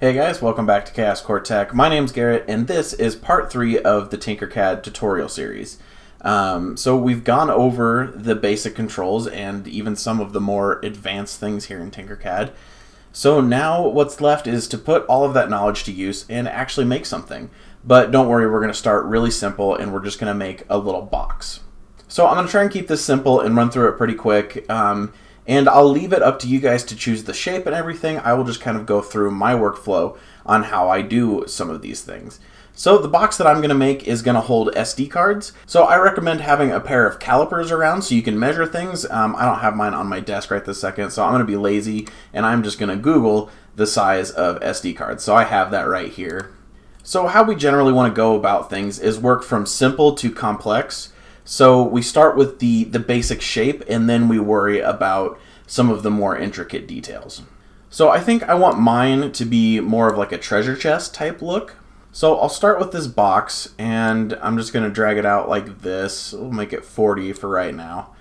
Hey guys, welcome back to Chaos Core Tech. My name's Garrett, and this is part 3 of the Tinkercad tutorial series. So we've gone over the basic controls and even some of the more advanced things here in Tinkercad. So now what's left is to put all of that knowledge to use and actually make something. But don't worry, we're going to start really simple and we're just going to make a little box. So I'm going to try and keep this simple and run through it pretty quick. And I'll leave it up to you guys to choose the shape and everything. I will just kind of go through my workflow on how I do some of these things. So the box that I'm going to make is going to hold SD cards. So I recommend having a pair of calipers around so you can measure things. I don't have mine on my desk right this second, so I'm going to be lazy and I'm just going to Google the size of SD cards. So I have that right here. So how we generally want to go about things is work from simple to complex. So we start with the basic shape and then we worry about some of the more intricate details. So I think I want mine to be more of like a treasure chest type look. So I'll start with this box and I'm just going to drag it out like this. We'll make it 40 for right now.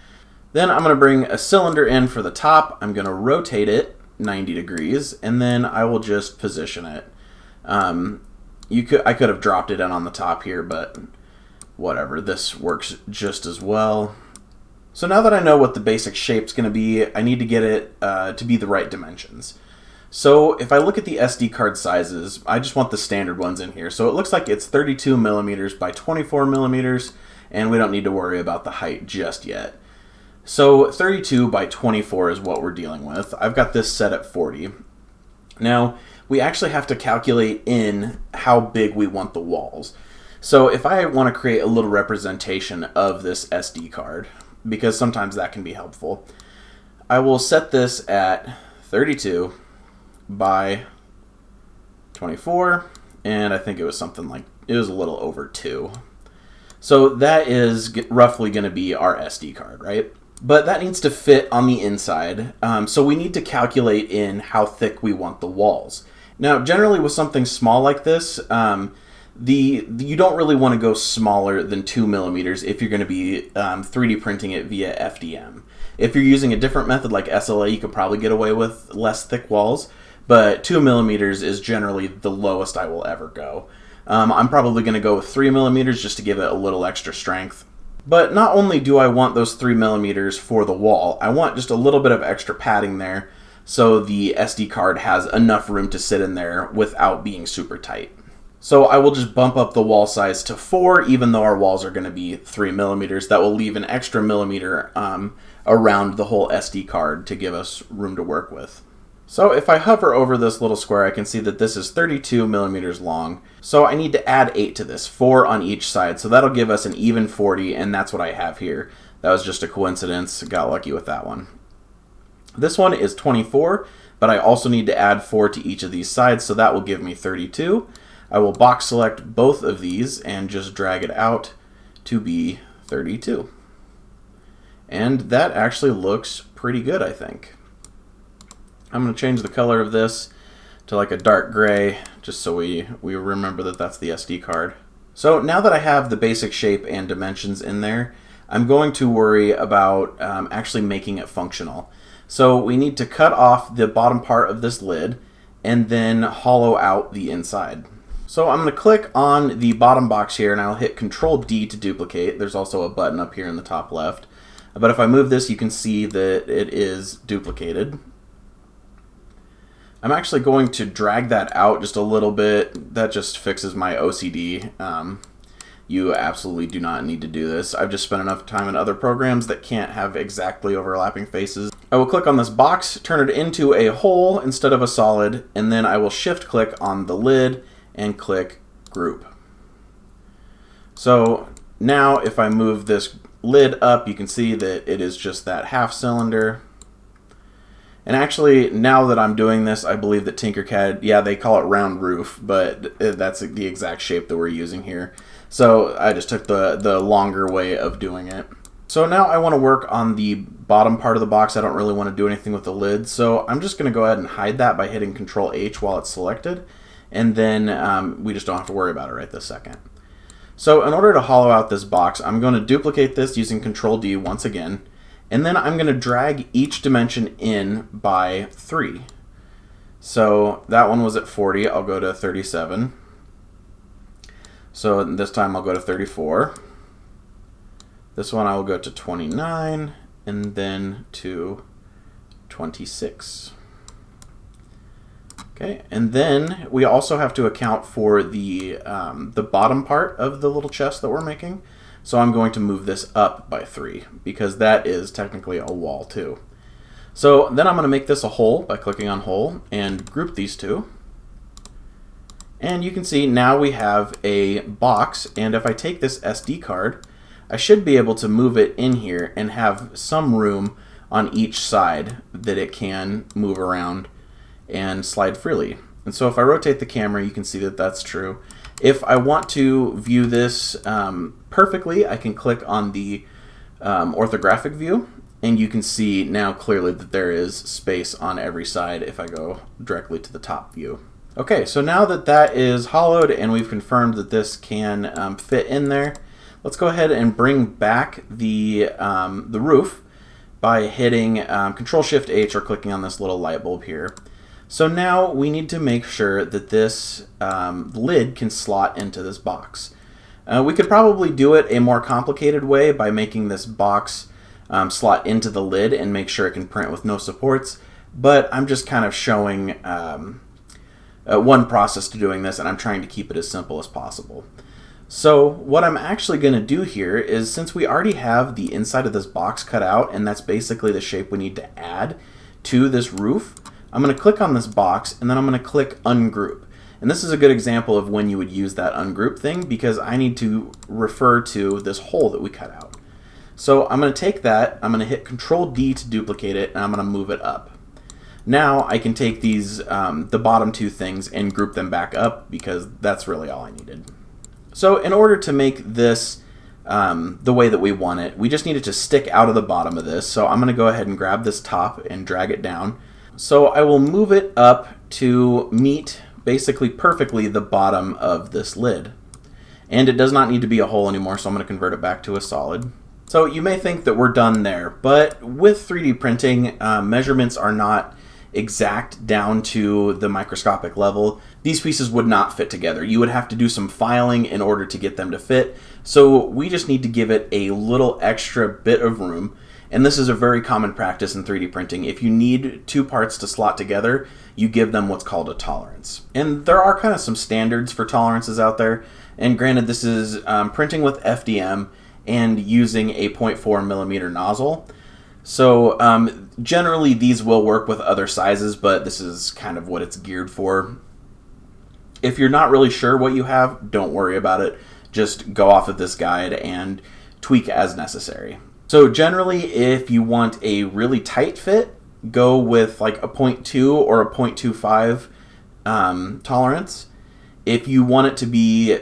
Then I'm going to bring a cylinder in for the top. I'm going to rotate it 90 degrees and then I will just position it. I could have dropped it in on the top here, but whatever, this works just as well. So now that I know what the basic shape's going to be, I need to get it to be the right dimensions. So if I look at the SD card sizes, I just want the standard ones in here. So it looks like it's 32 millimeters by 24 millimeters, and we don't need to worry about the height just yet. So 32 by 24 is what we're dealing with. I've got this set at 40. Now, we actually have to calculate in how big we want the walls. So if I want to create a little representation of this SD card, because sometimes that can be helpful, I will set this at 32 by 24, and I think it was something like, it was a little over 2. So that is roughly going to be our SD card, right? But that needs to fit on the inside, so we need to calculate in how thick we want the walls. Now, generally with something small like this, you don't really want to go smaller than 2 millimeters if you're going to be 3D printing it via FDM. If you're using a different method like SLA, you could probably get away with less thick walls, but 2 millimeters is generally the lowest I will ever go. I'm probably going to go with 3 millimeters just to give it a little extra strength. But not only do I want those 3 millimeters for the wall, I want just a little bit of extra padding there so the SD card has enough room to sit in there without being super tight. So I will just bump up the wall size to 4, even though our walls are going to be 3 millimeters. That will leave an extra millimeter around the whole SD card to give us room to work with. So if I hover over this little square, I can see that this is 32 millimeters long. So I need to add 8 to this, 4 on each side. So that'll give us an even 40, and that's what I have here. That was just a coincidence. Got lucky with that one. This one is 24, but I also need to add 4 to each of these sides, so that will give me 32. I will box select both of these and just drag it out to be 32. And that actually looks pretty good, I think. I'm going to change the color of this to like a dark gray, just so we remember that that's the SD card. So now that I have the basic shape and dimensions in there, I'm going to worry about actually making it functional. So we need to cut off the bottom part of this lid and then hollow out the inside. So I'm going to click on the bottom box here and I'll hit Control D to duplicate. There's also a button up here in the top left. But if I move this, you can see that it is duplicated. I'm actually going to drag that out just a little bit. That just fixes my OCD. You absolutely do not need to do this. I've just spent enough time in other programs that can't have exactly overlapping faces. I will click on this box, turn it into a hole instead of a solid, and then I will shift click on the lid and click Group. So now if I move this lid up, you can see that it is just that half cylinder. And actually, now that I'm doing this, I believe that Tinkercad, yeah, they call it round roof, but that's the exact shape that we're using here. So I just took the longer way of doing it. So now I want to work on the bottom part of the box. I don't really want to do anything with the lid, so I'm just going to go ahead and hide that by hitting Control H while it's selected, and then we just don't have to worry about it right this second. So in order to hollow out this box, I'm going to duplicate this using Control D once again, and then I'm going to drag each dimension in by 3. So that one was at 40. I'll go to 37. So this time I'll go to 34. This one I will go to 29 and then to 26. Okay, and then we also have to account for the bottom part of the little chest that we're making. So I'm going to move this up by 3 because that is technically a wall too. So then I'm going to make this a hole by clicking on hole and group these two. And you can see now we have a box, and if I take this SD card, I should be able to move it in here and have some room on each side that it can move around and slide freely. And so if I rotate the camera, you can see that that's true. If I want to view this perfectly, I can click on the orthographic view, and you can see now clearly that there is space on every side if I go directly to the top view. Okay, so now that that is hollowed and we've confirmed that this can fit in there, let's go ahead and bring back the roof by hitting Control-Shift-H or clicking on this little light bulb here. So now we need to make sure that this lid can slot into this box. We could probably do it a more complicated way by making this box slot into the lid and make sure it can print with no supports, but I'm just kind of showing one process to doing this, and I'm trying to keep it as simple as possible. So what I'm actually going to do here is, since we already have the inside of this box cut out, and that's basically the shape we need to add to this roof, I'm going to click on this box, and then I'm going to click ungroup. And this is a good example of when you would use that ungroup thing, because I need to refer to this hole that we cut out. So I'm going to take that, I'm going to hit Control-D to duplicate it, and I'm going to move it up. Now I can take these, the bottom two things, and group them back up, because that's really all I needed. So in order to make this the way that we want it, we just need it to stick out of the bottom of this. So I'm going to go ahead and grab this top and drag it down. So I will move it up to meet basically perfectly the bottom of this lid. And it does not need to be a hole anymore, so I'm going to convert it back to a solid. So you may think that we're done there, but with 3D printing, measurements are not exact down to the microscopic level. These pieces would not fit together. You would have to do some filing in order to get them to fit. So we just need to give it a little extra bit of room. And this is a very common practice in 3D printing. If you need two parts to slot together, you give them what's called a tolerance. And there are kind of some standards for tolerances out there. And granted, this is printing with FDM and using a 0.4 millimeter nozzle. So generally these will work with other sizes, but this is kind of what it's geared for. If you're not really sure what you have, don't worry about it. Just go off of this guide and tweak as necessary. So generally, if you want a really tight fit, go with like a 0.2 or a 0.25 tolerance. If you want it to be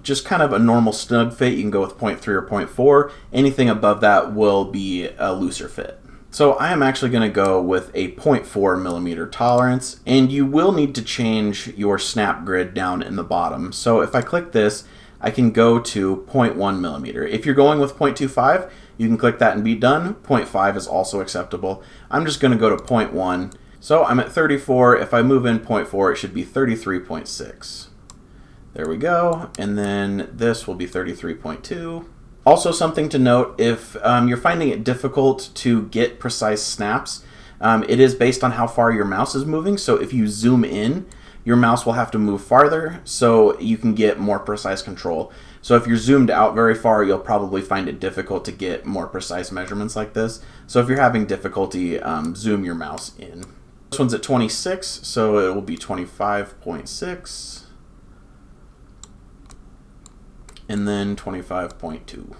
just kind of a normal snug fit, you can go with 0.3 or 0.4. Anything above that will be a looser fit. So I am actually going to go with a 0.4 millimeter tolerance, and you will need to change your snap grid down in the bottom. So if I click this, I can go to 0.1 millimeter. If you're going with 0.25, you can click that and be done. 0.5 is also acceptable. I'm just going to go to 0.1. So I'm at 34. If I move in 0.4, it should be 33.6. There we go. And then this will be 33.2. Also something to note, if you're finding it difficult to get precise snaps, it is based on how far your mouse is moving. So if you zoom in, your mouse will have to move farther so you can get more precise control. So if you're zoomed out very far, you'll probably find it difficult to get more precise measurements like this. So if you're having difficulty, zoom your mouse in. This one's at 26, so it will be 25.6. And then 25.2.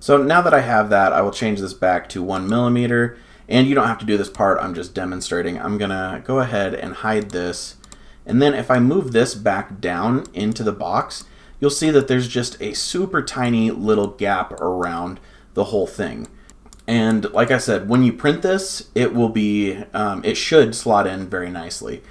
So now that I have that, I will change this back to 1 millimeter. And you don't have to do this part, I'm just demonstrating. I'm gonna go ahead and hide this. And then if I move this back down into the box, you'll see that there's just a super tiny little gap around the whole thing. And like I said, when you print this, it will be, it should slot in very nicely.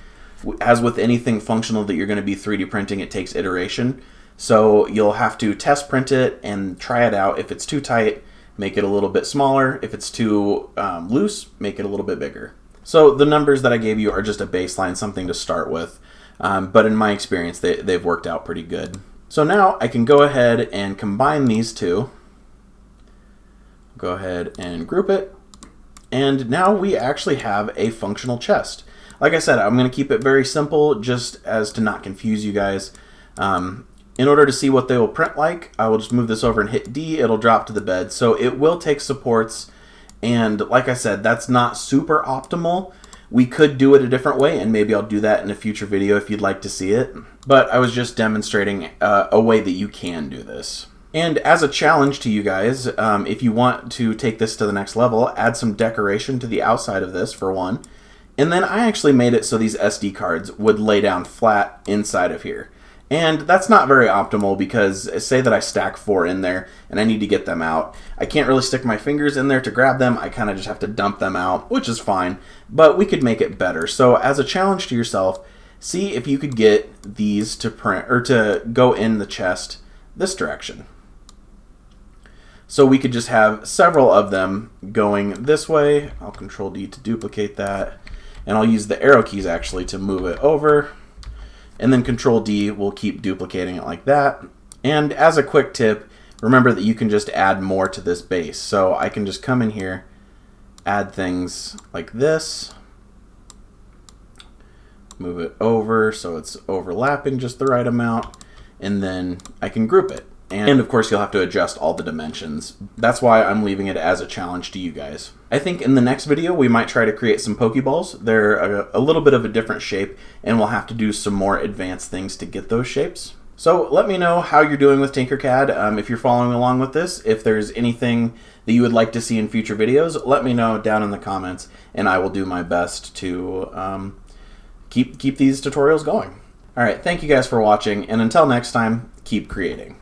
As with anything functional that you're gonna be 3D printing, it takes iteration. So you'll have to test print it and try it out. If it's too tight, make it a little bit smaller. If it's too loose, make it a little bit bigger. So the numbers that I gave you are just a baseline, something to start with. But in my experience, they've worked out pretty good. So now I can go ahead and combine these two. Go ahead and group it. And now we actually have a functional chest. Like I said, I'm going to keep it very simple just as to not confuse you guys. In order to see what they will print like, I will just move this over and hit D. It'll drop to the bed. So it will take supports. And like I said, that's not super optimal. We could do it a different way, and maybe I'll do that in a future video if you'd like to see it. But I was just demonstrating a way that you can do this. And as a challenge to you guys, if you want to take this to the next level, add some decoration to the outside of this for one. And then I actually made it so these SD cards would lay down flat inside of here. And that's not very optimal because say that I stack 4 in there and I need to get them out. I can't really stick my fingers in there to grab them. I kind of just have to dump them out, which is fine. But we could make it better. So as a challenge to yourself, see if you could get these to print or to go in the chest this direction. So we could just have several of them going this way. I'll Control D to duplicate that. And I'll use the arrow keys actually to move it over. And then Control D will keep duplicating it like that. And as a quick tip, remember that you can just add more to this base. So I can just come in here, add things like this, move it over so it's overlapping just the right amount, and then I can group it. And of course you'll have to adjust all the dimensions. That's why I'm leaving it as a challenge to you guys. I think in the next video we might try to create some Pokeballs. They're a little bit of a different shape, and we'll have to do some more advanced things to get those shapes. So let me know how you're doing with Tinkercad. If you're following along with this, if there's anything that you would like to see in future videos, let me know down in the comments, and I will do my best to keep these tutorials going. Alright, thank you guys for watching, and until next time, keep creating.